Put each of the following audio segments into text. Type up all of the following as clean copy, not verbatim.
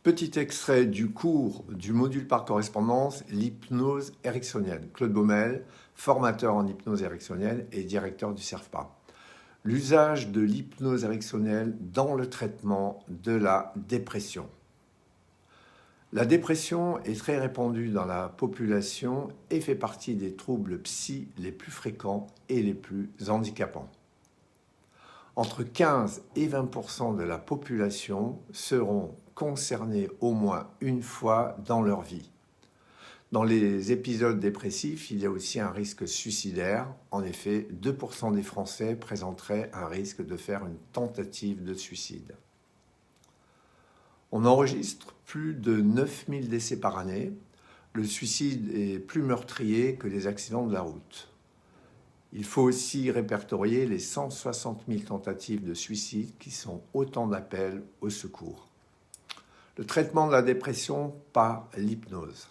Petit extrait du cours du module par correspondance, l'hypnose ericksonienne. Claude Baumel, formateur en hypnose ericksonienne et directeur du CERFPA. L'usage de l'hypnose ericksonienne dans le traitement de la dépression. La dépression est très répandue dans la population et fait partie des troubles psy les plus fréquents et les plus handicapants. Entre 15 et 20% de la population seront concernés au moins une fois dans leur vie. Dans les épisodes dépressifs, il y a aussi un risque suicidaire. En effet, 2% des Français présenteraient un risque de faire une tentative de suicide. On enregistre plus de 9000 décès par année. Le suicide est plus meurtrier que les accidents de la route. Il faut aussi répertorier les 160 000 tentatives de suicide qui sont autant d'appels au secours. Le traitement de la dépression par l'hypnose.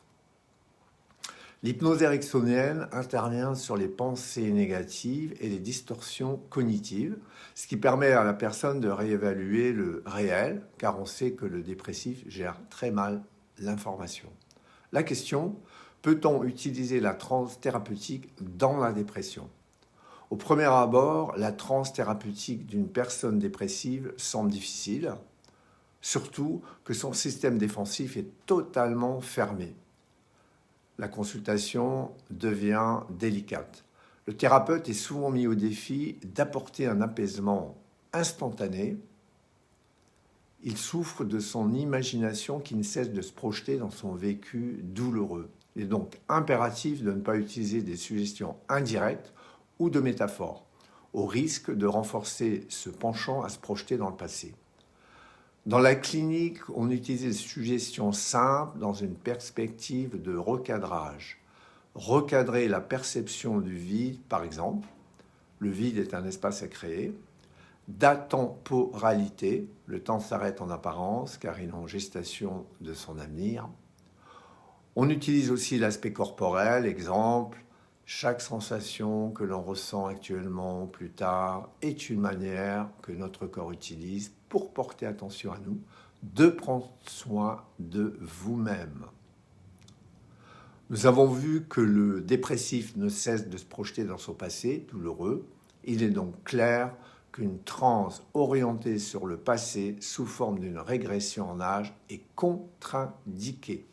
L'hypnose ericksonienne intervient sur les pensées négatives et les distorsions cognitives, ce qui permet à la personne de réévaluer le réel, car on sait que le dépressif gère très mal l'information. La question, peut-on utiliser la transe thérapeutique dans la dépression ? Au premier abord, la transe thérapeutique d'une personne dépressive semble difficile, surtout que son système défensif est totalement fermé. La consultation devient délicate. Le thérapeute est souvent mis au défi d'apporter un apaisement instantané. Il souffre de son imagination qui ne cesse de se projeter dans son vécu douloureux. Il est donc impératif de ne pas utiliser des suggestions indirectes ou de métaphores, au risque de renforcer ce penchant à se projeter dans le passé. Dans la clinique, on utilise des suggestions simples dans une perspective de recadrage. Recadrer la perception du vide, par exemple. Le vide est un espace à créer. D'atemporalité, le temps s'arrête en apparence car il est en gestation de son avenir. On utilise aussi l'aspect corporel, exemple. Chaque sensation que l'on ressent actuellement ou plus tard est une manière que notre corps utilise pour porter attention à nous, de prendre soin de vous-même. Nous avons vu que le dépressif ne cesse de se projeter dans son passé douloureux. Il est donc clair qu'une transe orientée sur le passé sous forme d'une régression en âge est contre-indiquée.